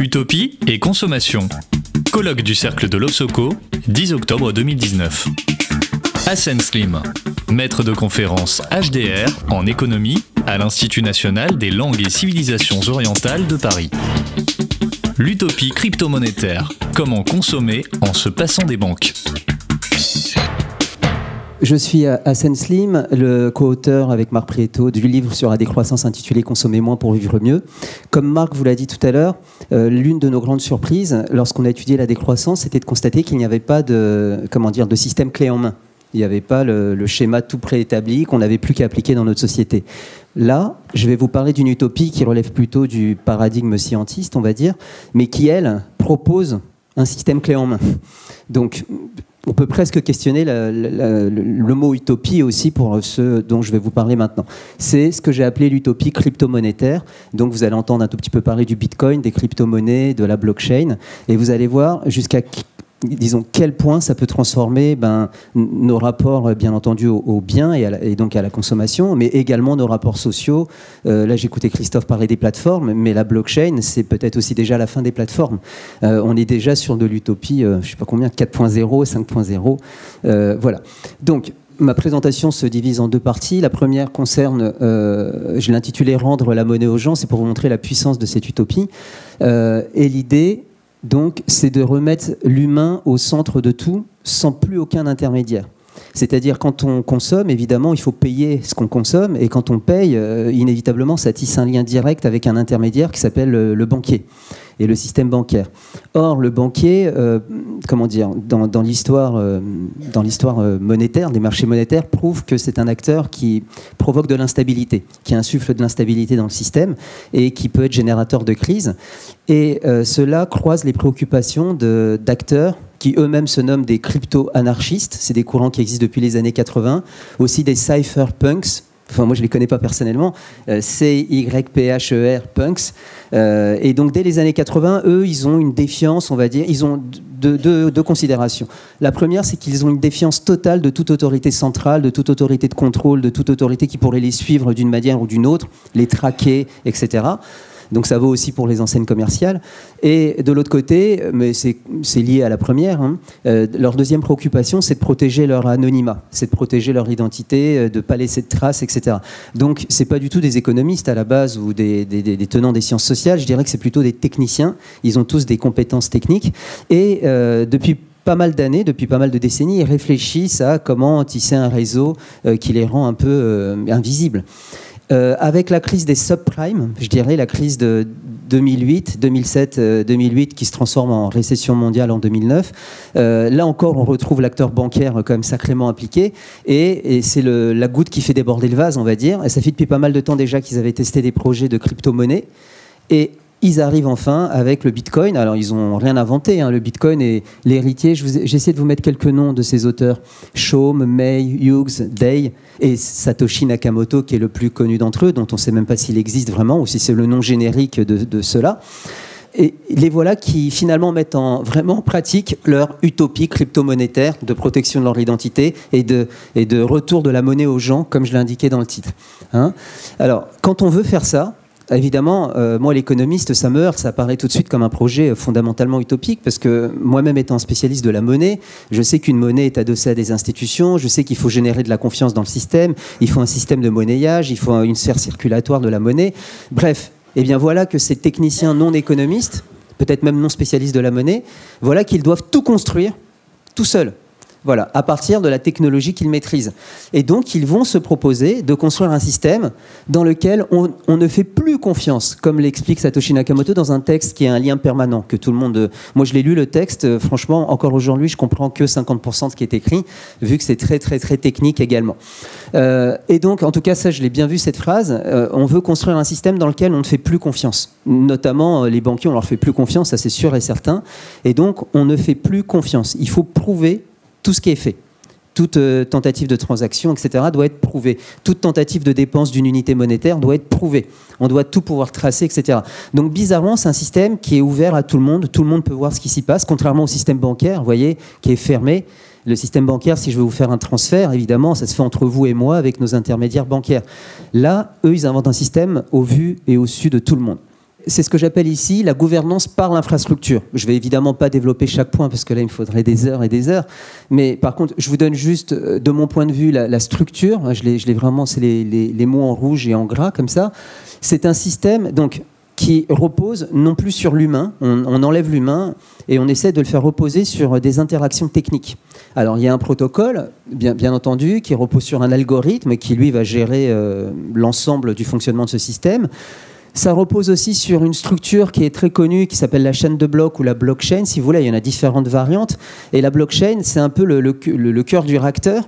Utopie et consommation. Colloque du Cercle de l'Obsoco, 10 octobre 2019. Hassen Slim, maître de conférence HDR en économie à l'Institut national des langues et civilisations orientales de Paris. L'utopie crypto-monétaire, comment consommer en se passant des banques. Je suis Hassen Slim, le co-auteur avec Marc Prieto du livre sur la décroissance intitulé « Consommer moins pour vivre mieux ». Comme Marc vous l'a dit tout à l'heure, l'une de nos grandes surprises lorsqu'on a étudié la décroissance, c'était de constater qu'il n'y avait pas de système clé en main. Il n'y avait pas le schéma tout préétabli qu'on n'avait plus qu'à appliquer dans notre société. Là, je vais vous parler d'une utopie qui relève plutôt du paradigme scientiste, on va dire, mais qui, elle, propose un système clé en main. Donc, on peut presque questionner le mot utopie aussi pour ce dont je vais vous parler maintenant. C'est ce que j'ai appelé l'utopie crypto-monétaire. Donc vous allez entendre un tout petit peu parler du Bitcoin, des crypto-monnaies, de la blockchain. Et vous allez voir jusqu'à, disons, quel point ça peut transformer nos rapports, bien entendu, aux biens et donc à la consommation, mais également nos rapports sociaux. Là, j'écoutais Christophe parler des plateformes, mais la blockchain, c'est peut-être aussi déjà la fin des plateformes. On est déjà sur de l'utopie, je ne sais pas combien, 4.0, 5.0. Voilà. Donc, ma présentation se divise en deux parties. La première concerne, je l'ai intitulée « Rendre la monnaie aux gens », c'est pour vous montrer la puissance de cette utopie. Et l'idée, donc, c'est de remettre l'humain au centre de tout, sans plus aucun intermédiaire. C'est-à-dire, quand on consomme, évidemment, il faut payer ce qu'on consomme, et quand on paye, inévitablement, ça tisse un lien direct avec un intermédiaire qui s'appelle le banquier et le système bancaire. Or, le banquier, dans l'histoire monétaire, des marchés monétaires, prouve que c'est un acteur qui provoque de l'instabilité, qui insuffle de l'instabilité dans le système et qui peut être générateur de crise. Et cela croise les préoccupations d'acteurs qui eux-mêmes se nomment des crypto-anarchistes. C'est des courants qui existent depuis les années 80. Aussi des cypherpunks. Enfin, moi, je ne les connais pas personnellement. C-Y-P-H-E-R, punks. Et donc, dès les années 80, eux, ils ont une défiance, on va dire. Ils ont deux considérations. La première, c'est qu'ils ont une défiance totale de toute autorité centrale, de toute autorité de contrôle, de toute autorité qui pourrait les suivre d'une manière ou d'une autre, les traquer, etc. Donc ça vaut aussi pour les enseignes commerciales. Et de l'autre côté, mais c'est lié à la première, leur deuxième préoccupation, c'est de protéger leur anonymat, c'est de protéger leur identité, de ne pas laisser de traces, etc. Donc ce n'est pas du tout des économistes à la base ou des tenants des sciences sociales, je dirais que c'est plutôt des techniciens. Ils ont tous des compétences techniques. Et depuis pas mal d'années, depuis pas mal de décennies, ils réfléchissent à comment tisser un réseau qui les rend un peu invisibles. Avec la crise des subprimes, je dirais la crise de 2008, 2007-2008 qui se transforme en récession mondiale en 2009, là encore on retrouve l'acteur bancaire quand même sacrément impliqué et c'est la goutte qui fait déborder le vase, on va dire. Et ça fait depuis pas mal de temps déjà qu'ils avaient testé des projets de crypto-monnaie et ils arrivent enfin avec le Bitcoin. Alors, ils n'ont rien inventé. Le Bitcoin est l'héritier. J'essaie de vous mettre quelques noms de ces auteurs. Shom, May, Hughes, Day et Satoshi Nakamoto, qui est le plus connu d'entre eux, dont on ne sait même pas s'il existe vraiment ou si c'est le nom générique de ceux-là. Et les voilà qui, finalement, mettent vraiment en pratique leur utopie crypto-monétaire de protection de leur identité et de retour de la monnaie aux gens, comme je l'ai indiqué dans le titre. Alors, quand on veut faire ça, évidemment, moi, l'économiste, ça me heurte, ça apparaît tout de suite comme un projet fondamentalement utopique, parce que moi-même étant spécialiste de la monnaie, je sais qu'une monnaie est adossée à des institutions, je sais qu'il faut générer de la confiance dans le système, il faut un système de monnayage, il faut une sphère circulatoire de la monnaie. Bref, eh bien voilà que ces techniciens non économistes, peut-être même non spécialistes de la monnaie, voilà qu'ils doivent tout construire tout seuls. Voilà, à partir de la technologie qu'ils maîtrisent. Et donc, ils vont se proposer de construire un système dans lequel on ne fait plus confiance, comme l'explique Satoshi Nakamoto dans un texte qui est un lien permanent, que tout le monde... Moi, je l'ai lu, le texte, franchement, encore aujourd'hui, je comprends que 50% de ce qui est écrit, vu que c'est très, très, très technique également. Et donc, en tout cas, ça, je l'ai bien vu, cette phrase, on veut construire un système dans lequel on ne fait plus confiance. Notamment, les banquiers, on leur fait plus confiance, ça c'est sûr et certain. Et donc, on ne fait plus confiance. Il faut prouver tout ce qui est fait. Toute tentative de transaction, etc., doit être prouvée. Toute tentative de dépense d'une unité monétaire doit être prouvée. On doit tout pouvoir tracer, etc. Donc, bizarrement, c'est un système qui est ouvert à tout le monde. Tout le monde peut voir ce qui s'y passe, contrairement au système bancaire, vous voyez, qui est fermé. Le système bancaire, si je veux vous faire un transfert, évidemment, ça se fait entre vous et moi avec nos intermédiaires bancaires. Là, eux, ils inventent un système au vu et au su de tout le monde. c'est ce que j'appelle ici la gouvernance par l'infrastructure. Je vais évidemment pas développer chaque point parce que là, il me faudrait des heures et des heures. Mais par contre, je vous donne juste, de mon point de vue, la structure. Je l'ai vraiment, c'est les mots en rouge et en gras, comme ça. C'est un système donc, qui repose non plus sur l'humain. On enlève l'humain et on essaie de le faire reposer sur des interactions techniques. Alors, il y a un protocole, bien entendu, qui repose sur un algorithme qui, lui, va gérer l'ensemble du fonctionnement de ce système. Ça repose aussi sur une structure qui est très connue, qui s'appelle la chaîne de blocs ou la blockchain. Si vous voulez, il y en a différentes variantes. Et la blockchain, c'est un peu le cœur du réacteur.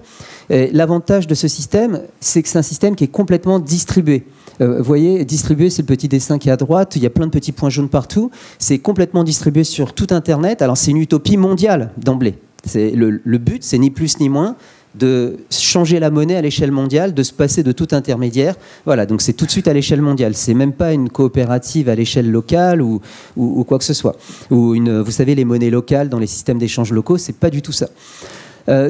L'avantage de ce système, c'est que c'est un système qui est complètement distribué. Vous voyez, distribué, c'est le petit dessin qui est à droite. Il y a plein de petits points jaunes partout. C'est complètement distribué sur tout Internet. Alors, c'est une utopie mondiale d'emblée. Le but, c'est ni plus ni moins de changer la monnaie à l'échelle mondiale, de se passer de tout intermédiaire. Voilà, donc c'est tout de suite à l'échelle mondiale. C'est même pas une coopérative à l'échelle locale ou quoi que ce soit. Ou vous savez, les monnaies locales dans les systèmes d'échange locaux, c'est pas du tout ça.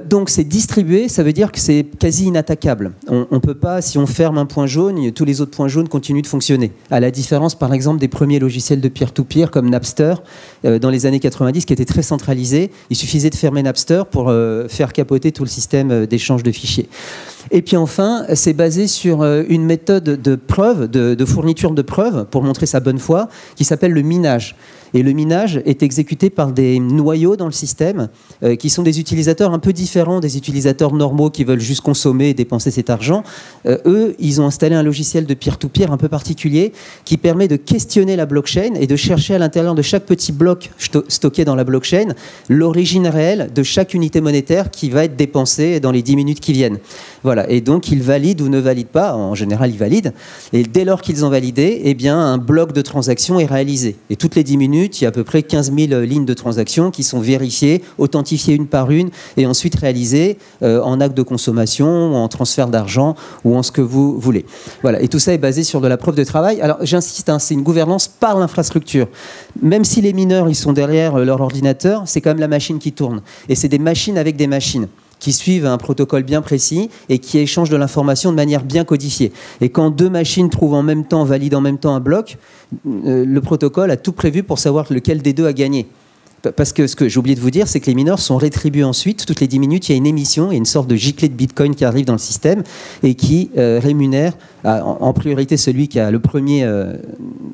Donc c'est distribué, ça veut dire que c'est quasi inattaquable. On peut pas, si on ferme un point jaune, tous les autres points jaunes continuent de fonctionner. À la différence, par exemple, des premiers logiciels de peer-to-peer comme Napster dans les années 90, qui étaient très centralisés. Il suffisait de fermer Napster pour faire capoter tout le système d'échange de fichiers. Et puis enfin, c'est basé sur une méthode de preuve, de fourniture de preuves, pour montrer sa bonne foi, qui s'appelle le minage. Et le minage est exécuté par des noyaux dans le système qui sont des utilisateurs un peu différents des utilisateurs normaux qui veulent juste consommer et dépenser cet argent. Eux, ils ont installé un logiciel de peer-to-peer un peu particulier qui permet de questionner la blockchain et de chercher à l'intérieur de chaque petit bloc stocké dans la blockchain l'origine réelle de chaque unité monétaire qui va être dépensée dans les 10 minutes qui viennent. Voilà. Et donc, ils valident ou ne valident pas. En général, ils valident. Et dès lors qu'ils ont validé, eh bien, un bloc de transaction est réalisé. Et toutes les 10 minutes, il y a à peu près 15 000 lignes de transactions qui sont vérifiées, authentifiées une par une et ensuite réalisées en acte de consommation, ou en transfert d'argent ou en ce que vous voulez. Voilà. Et tout ça est basé sur de la preuve de travail. Alors, j'insiste, c'est une gouvernance par l'infrastructure. Même si les mineurs, ils sont derrière leur ordinateur, c'est quand même la machine qui tourne. Et c'est des machines avec des machines qui suivent un protocole bien précis et qui échangent de l'information de manière bien codifiée. Et quand deux machines trouvent en même temps, valident en même temps un bloc, le protocole a tout prévu pour savoir lequel des deux a gagné. Parce que ce que j'ai oublié de vous dire, c'est que les mineurs sont rétribués ensuite. Toutes les 10 minutes, il y a une émission, il y a une sorte de giclée de Bitcoin qui arrive dans le système et qui rémunère en priorité celui qui a le premier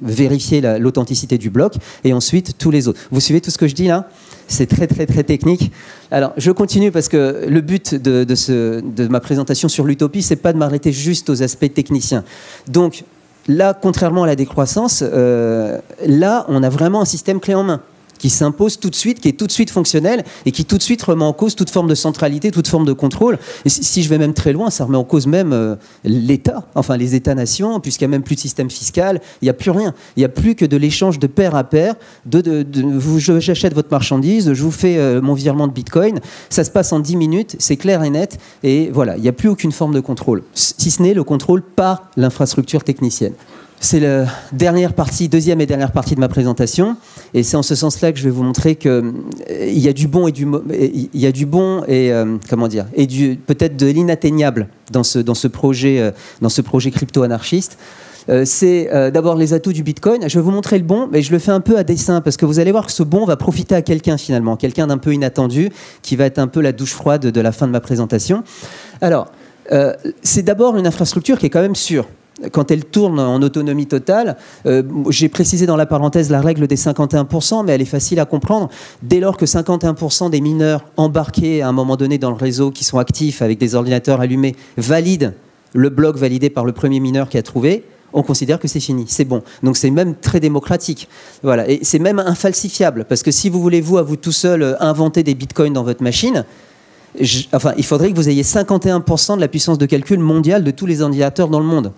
vérifié l'authenticité du bloc et ensuite tous les autres. Vous suivez tout ce que je dis là ? C'est très, très, très technique. Alors, je continue parce que le but de ma présentation sur l'utopie, c'est pas de m'arrêter juste aux aspects techniciens. Donc, là, contrairement à la décroissance, là, on a vraiment un système clé en main qui s'impose tout de suite, qui est tout de suite fonctionnel et qui tout de suite remet en cause toute forme de centralité, toute forme de contrôle. Et si je vais même très loin, ça remet en cause même l'État, enfin les États-nations, puisqu'il n'y a même plus de système fiscal, il n'y a plus rien. Il n'y a plus que de l'échange de pair à pair, j'achète votre marchandise, je vous fais mon virement de Bitcoin, ça se passe en 10 minutes, c'est clair et net, et voilà, il n'y a plus aucune forme de contrôle, si ce n'est le contrôle par l'infrastructure technicienne. C'est la deuxième et dernière partie de ma présentation, et c'est en ce sens-là que je vais vous montrer qu'il y a du bon et peut-être de l'inatteignable dans ce projet crypto-anarchiste. C'est d'abord les atouts du Bitcoin. Je vais vous montrer le bon, mais je le fais un peu à dessein parce que vous allez voir que ce bon va profiter à quelqu'un finalement, quelqu'un d'un peu inattendu, qui va être un peu la douche froide de la fin de ma présentation. Alors, c'est d'abord une infrastructure qui est quand même sûre. Quand elle tourne en autonomie totale, j'ai précisé dans la parenthèse la règle des 51%, mais elle est facile à comprendre. Dès lors que 51% des mineurs embarqués à un moment donné dans le réseau, qui sont actifs avec des ordinateurs allumés, valident le bloc validé par le premier mineur qui a trouvé, on considère que c'est fini, c'est bon. Donc c'est même très démocratique. Voilà. Et c'est même infalsifiable, parce que si vous voulez, à vous tout seul, inventer des bitcoins dans votre machine, il faudrait que vous ayez 51% de la puissance de calcul mondiale de tous les ordinateurs dans le monde.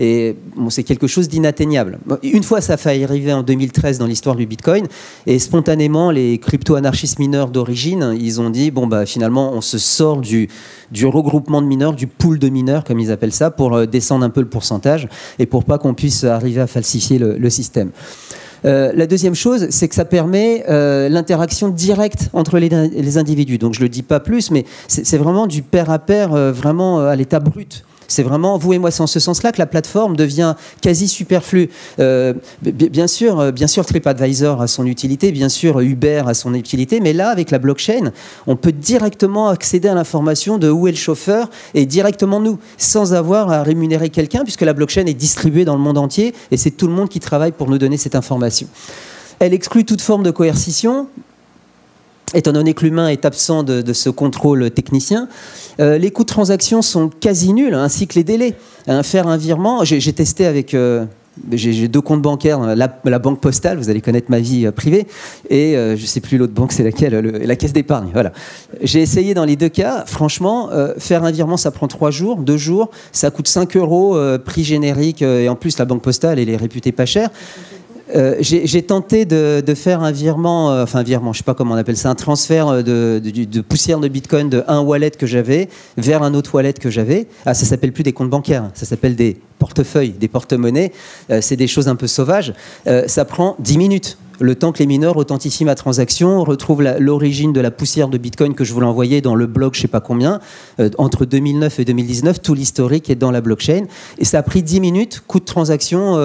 Et bon, c'est quelque chose d'inatteignable. Une fois, ça a failli arriver en 2013 dans l'histoire du Bitcoin. Et spontanément, les crypto-anarchistes mineurs d'origine, ils ont dit, finalement, on se sort du regroupement de mineurs, du pool de mineurs, comme ils appellent ça, pour descendre un peu le pourcentage et pour pas qu'on puisse arriver à falsifier le système. La deuxième chose, c'est que ça permet l'interaction directe entre les individus. Donc je ne le dis pas plus, mais c'est vraiment du pair à pair, vraiment à l'état brut. C'est vraiment vous et moi. C'est en ce sens-là que la plateforme devient quasi superflue. Bien sûr, TripAdvisor a son utilité, bien sûr, Uber a son utilité, mais là, avec la blockchain, on peut directement accéder à l'information de où est le chauffeur et directement nous, sans avoir à rémunérer quelqu'un, puisque la blockchain est distribuée dans le monde entier et c'est tout le monde qui travaille pour nous donner cette information. Elle exclut toute forme de coercition, étant donné que l'humain est absent de ce contrôle technicien. Les coûts de transaction sont quasi nuls, ainsi que les délais. Faire un virement, j'ai testé avec... J'ai 2 comptes bancaires, la banque postale, vous allez connaître ma vie privée, et je ne sais plus l'autre banque, c'est laquelle, la caisse d'épargne. Voilà. J'ai essayé dans les 2 cas, franchement, faire un virement, ça prend 3 jours, 2 jours, ça coûte 5 €, prix générique, et en plus la banque postale, elle est réputée pas chère. J'ai tenté de faire un virement, je ne sais pas comment on appelle ça, un transfert de poussière de Bitcoin de un wallet que j'avais vers un autre wallet que j'avais. Ah, ça s'appelle plus des comptes bancaires, ça s'appelle des portefeuilles, des porte-monnaies. C'est des choses un peu sauvages. Ça prend 10 minutes. Le temps que les mineurs authentifient ma transaction, retrouvent l'origine de la poussière de Bitcoin que je voulais envoyer dans le blog, je ne sais pas combien, entre 2009 et 2019, tout l'historique est dans la blockchain. Et ça a pris 10 minutes, coût de transaction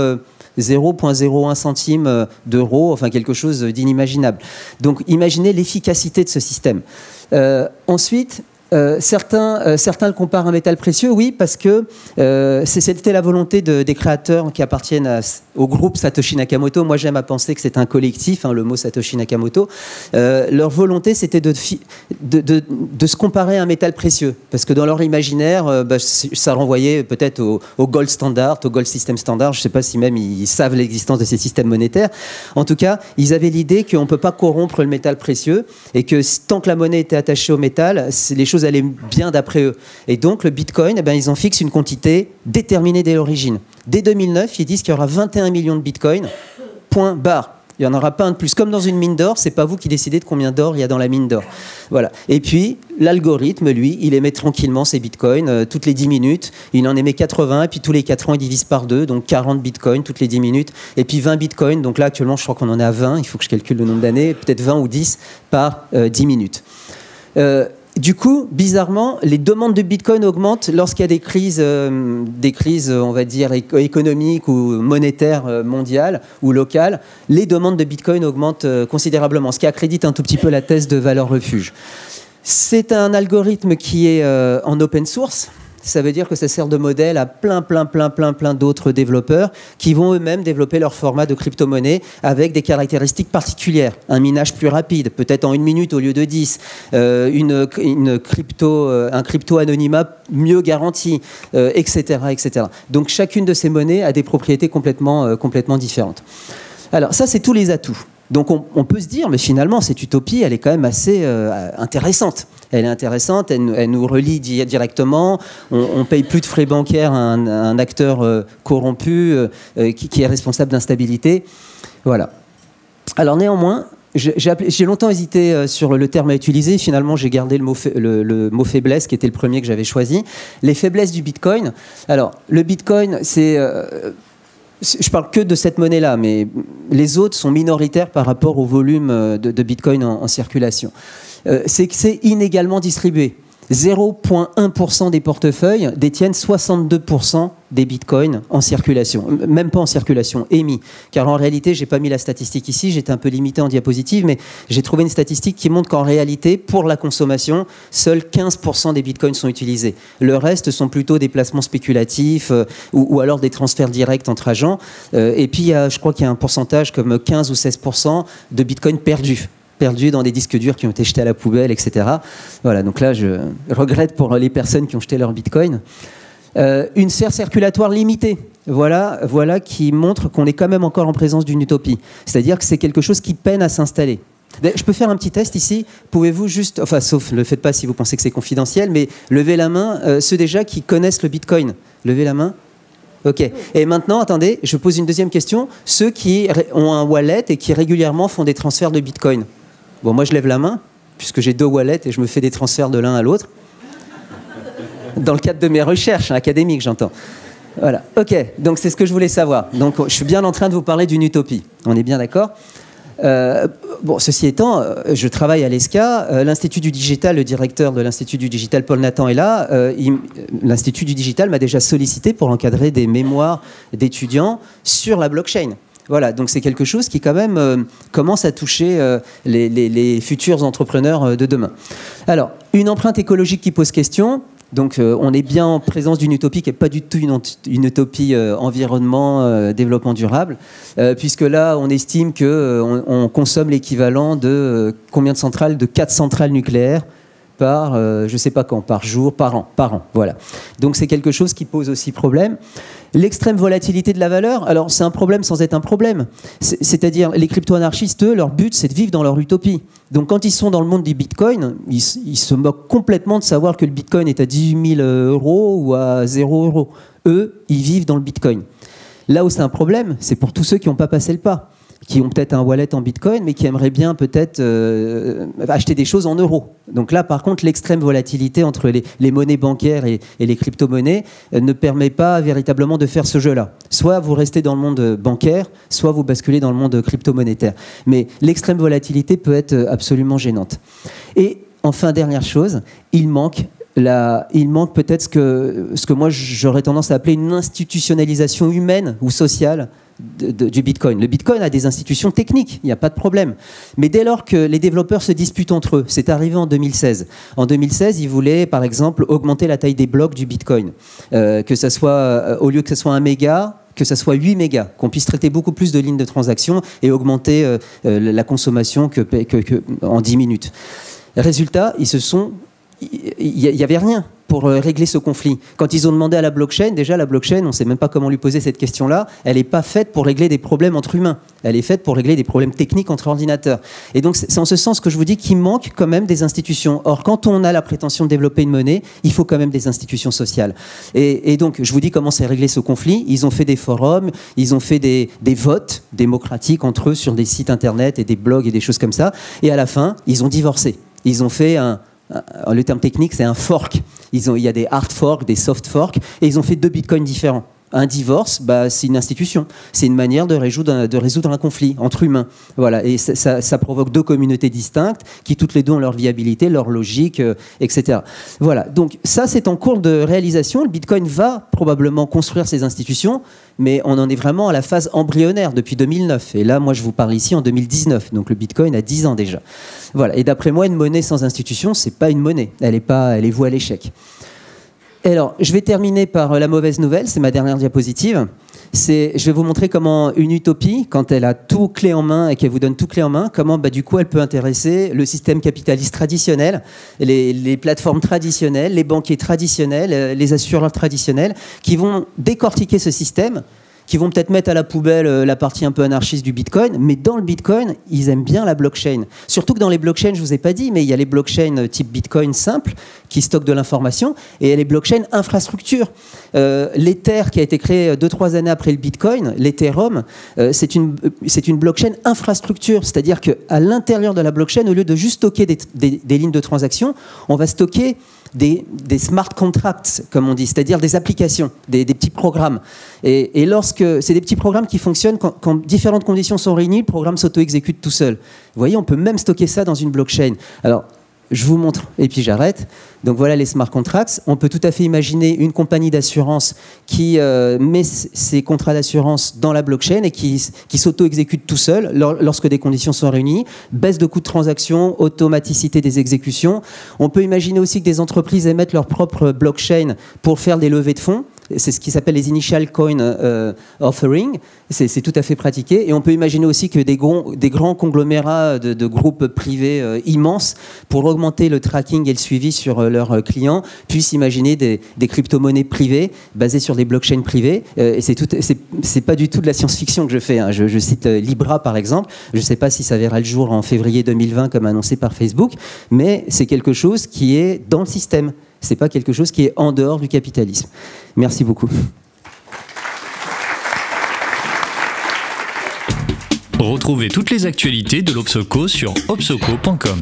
0,01 centime d'euro, enfin quelque chose d'inimaginable. Donc imaginez l'efficacité de ce système. Ensuite, certains le comparent à un métal précieux, oui, parce que c'était la volonté des créateurs qui appartiennent au groupe Satoshi Nakamoto. Moi, j'aime à penser que c'est un collectif, le mot Satoshi Nakamoto. Leur volonté, c'était de se comparer à un métal précieux, parce que dans leur imaginaire, ça renvoyait peut-être au gold standard, au gold system standard. Je ne sais pas si même ils savent l'existence de ces systèmes monétaires. En tout cas, ils avaient l'idée qu'on ne peut pas corrompre le métal précieux et que tant que la monnaie était attachée au métal, les choses allaient bien d'après eux. Et donc, le Bitcoin, ils en fixent une quantité déterminée dès l'origine. Dès 2009, ils disent qu'il y aura 21 millions de Bitcoin, point barre. Il n'y en aura pas un de plus. Comme dans une mine d'or, c'est pas vous qui décidez de combien d'or il y a dans la mine d'or. Voilà. Et puis, l'algorithme, lui, il émet tranquillement ses bitcoins toutes les 10 minutes. Il en émet 80, et puis tous les 4 ans, il divise par 2, donc 40 bitcoins toutes les 10 minutes. Et puis 20 bitcoins, donc là, actuellement, je crois qu'on en est à 20, il faut que je calcule le nombre d'années, peut-être 20 ou 10 par 10 minutes. Du coup, bizarrement, les demandes de Bitcoin augmentent lorsqu'il y a des crises, on va dire, économiques ou monétaires mondiales ou locales. Les demandes de Bitcoin augmentent considérablement, ce qui accrédite un tout petit peu la thèse de valeur refuge. C'est un algorithme qui est en open source. Ça veut dire que ça sert de modèle à plein d'autres développeurs qui vont eux-mêmes développer leur format de crypto-monnaie avec des caractéristiques particulières. Un minage plus rapide, peut-être en 1 minute au lieu de 10. Un crypto-anonymat mieux garanti, etc., etc. Donc chacune de ces monnaies a des propriétés complètement différentes. Alors ça, c'est tous les atouts. Donc on peut se dire, mais finalement, cette utopie, elle est quand même assez intéressante. Elle est intéressante, elle nous relie directement. On ne paye plus de frais bancaires à un acteur corrompu qui est responsable d'instabilité. Voilà. Alors néanmoins, j'ai longtemps hésité sur le terme à utiliser. Finalement, j'ai gardé le mot faiblesse, qui était le premier que j'avais choisi. Les faiblesses du Bitcoin. Alors, le Bitcoin, c'est... je parle que de cette monnaie-là, mais les autres sont minoritaires par rapport au volume de Bitcoin en circulation. C'est que c'est inégalement distribué. 0,1% des portefeuilles détiennent 62% des bitcoins en circulation. Même pas en circulation, émis. Car en réalité, j'ai pas mis la statistique ici, j'étais un peu limité en diapositive, mais j'ai trouvé une statistique qui montre qu'en réalité, pour la consommation, seuls 15% des bitcoins sont utilisés. Le reste sont plutôt des placements spéculatifs ou alors des transferts directs entre agents. Et puis, je crois qu'il y a un pourcentage comme 15 ou 16% de bitcoins perdus dans des disques durs qui ont été jetés à la poubelle, etc. Voilà, donc là, je regrette pour les personnes qui ont jeté leur bitcoin. Une sphère circulatoire limitée, voilà qui montre qu'on est quand même encore en présence d'une utopie. C'est-à-dire que c'est quelque chose qui peine à s'installer. Je peux faire un petit test ici. Pouvez-vous juste, enfin, sauf ne le faites pas si vous pensez que c'est confidentiel, mais levez la main, ceux déjà qui connaissent le bitcoin. Levez la main. Ok. Et maintenant, attendez, je pose une deuxième question. Ceux qui ont un wallet et qui régulièrement font des transferts de bitcoin. Bon, moi, je lève la main, puisque j'ai 2 wallets et je me fais des transferts de l'un à l'autre. Dans le cadre de mes recherches académiques, j'entends. Voilà. Ok. Donc, c'est ce que je voulais savoir. Donc, je suis bien en train de vous parler d'une utopie. On est bien d'accord ? Bon, ceci étant, je travaille à l'ESCA, l'Institut du Digital, le directeur de l'Institut du Digital, Paul Nathan, est là. L'Institut du Digital m'a déjà sollicité pour encadrer des mémoires d'étudiants sur la blockchain. Voilà, donc c'est quelque chose qui quand même commence à toucher les futurs entrepreneurs de demain. Alors, une empreinte écologique qui pose question. Donc on est bien en présence d'une utopie qui n'est pas du tout une utopie environnement, développement durable, puisque là on estime qu'on consomme l'équivalent de combien de centrales? De 4 centrales nucléaires par, je ne sais pas quand, par jour, par an. Voilà. Donc c'est quelque chose qui pose aussi problème. L'extrême volatilité de la valeur, alors c'est un problème sans être un problème. C'est-à-dire, les crypto-anarchistes, eux, leur but, c'est de vivre dans leur utopie. Donc quand ils sont dans le monde du Bitcoin, ils se moquent complètement de savoir que le Bitcoin est à 18 000 euros ou à 0 euros. Eux, ils vivent dans le Bitcoin. Là où c'est un problème, c'est pour tous ceux qui n'ont pas passé le pas, qui ont peut-être un wallet en Bitcoin, mais qui aimeraient bien peut-être acheter des choses en euros. Donc là, par contre, l'extrême volatilité entre les monnaies bancaires et les crypto-monnaies ne permet pas véritablement de faire ce jeu-là. Soit vous restez dans le monde bancaire, soit vous basculez dans le monde crypto-monétaire. Mais l'extrême volatilité peut être absolument gênante. Et enfin, dernière chose, il manque peut-être ce que moi j'aurais tendance à appeler une institutionnalisation humaine ou sociale du Bitcoin. Le Bitcoin a des institutions techniques, il n'y a pas de problème. Mais dès lors que les développeurs se disputent entre eux, c'est arrivé en 2016. En 2016, ils voulaient, par exemple, augmenter la taille des blocs du Bitcoin. Que ça soit, au lieu que ce soit 1 méga, que ça soit 8 mégas, qu'on puisse traiter beaucoup plus de lignes de transaction et augmenter la consommation en 10 minutes. Résultat, il n'y avait rien pour régler ce conflit. Quand ils ont demandé à la blockchain, déjà la blockchain, on ne sait même pas comment lui poser cette question-là, elle n'est pas faite pour régler des problèmes entre humains, elle est faite pour régler des problèmes techniques entre ordinateurs. Et donc c'est en ce sens que je vous dis qu'il manque quand même des institutions. Or, quand on a la prétention de développer une monnaie, il faut quand même des institutions sociales. Et donc, je vous dis comment c'est réglé ce conflit. Ils ont fait des forums, ils ont fait des votes démocratiques entre eux sur des sites internet et des blogs et des choses comme ça. Et à la fin, ils ont divorcé. Ils ont fait le terme technique, c'est un fork. Il y a des hard forks, des soft forks, et ils ont fait 2 bitcoins différents. Un divorce, c'est une institution. C'est une manière de résoudre un conflit entre humains. Voilà. Et ça provoque 2 communautés distinctes qui, toutes les deux, ont leur viabilité, leur logique, etc. Voilà. Donc, ça, c'est en cours de réalisation. Le Bitcoin va probablement construire ses institutions, mais on en est vraiment à la phase embryonnaire depuis 2009. Et là, moi, je vous parle ici en 2019. Donc, le Bitcoin a 10 ans déjà. Voilà. Et d'après moi, une monnaie sans institution, c'est pas une monnaie. Elle est vouée à l'échec. Et alors, je vais terminer par la mauvaise nouvelle, c'est ma dernière diapositive. Je vais vous montrer comment une utopie, quand elle a tout clé en main et qu'elle vous donne tout clé en main, comment du coup elle peut intéresser le système capitaliste traditionnel, les plateformes traditionnelles, les banquiers traditionnels, les assureurs traditionnels, qui vont décortiquer ce système, qui vont peut-être mettre à la poubelle la partie un peu anarchiste du Bitcoin, mais dans le Bitcoin, ils aiment bien la blockchain. Surtout que dans les blockchains, je ne vous ai pas dit, mais il y a les blockchains type Bitcoin simple, qui stockent de l'information, et il y a les blockchains infrastructure. L'Ether, qui a été créé 2-3 années après le Bitcoin, l'Ethereum, c'est une blockchain infrastructure, c'est-à-dire qu'à l'intérieur de la blockchain, au lieu de juste stocker des lignes de transaction, on va stocker des smart contracts, comme on dit, c'est-à-dire des applications, des petits programmes. Et lorsque c'est des petits programmes qui fonctionnent quand différentes conditions sont réunies, le programme s'auto-exécute tout seul. Vous voyez, on peut même stocker ça dans une blockchain. Alors, je vous montre, et puis j'arrête. Donc voilà les smart contracts. On peut tout à fait imaginer une compagnie d'assurance qui met ses contrats d'assurance dans la blockchain et qui s'auto-exécute tout seul lorsque des conditions sont réunies. Baisse de coût de transaction, automaticité des exécutions. On peut imaginer aussi que des entreprises émettent leur propre blockchain pour faire des levées de fonds. C'est ce qui s'appelle les initial coin offering. C'est tout à fait pratiqué. Et on peut imaginer aussi que des grands conglomérats de groupes privés immenses, pour augmenter le tracking et le suivi sur leurs clients, puissent imaginer des crypto-monnaies privées basées sur des blockchains privées. Et c'est pas du tout de la science-fiction que je fais. Hein. Je cite Libra par exemple. Je ne sais pas si ça verra le jour en février 2020 comme annoncé par Facebook, mais c'est quelque chose qui est dans le système. C'est pas quelque chose qui est en dehors du capitalisme. Merci beaucoup. Retrouvez toutes les actualités de l'Obsoco sur obsoco.com.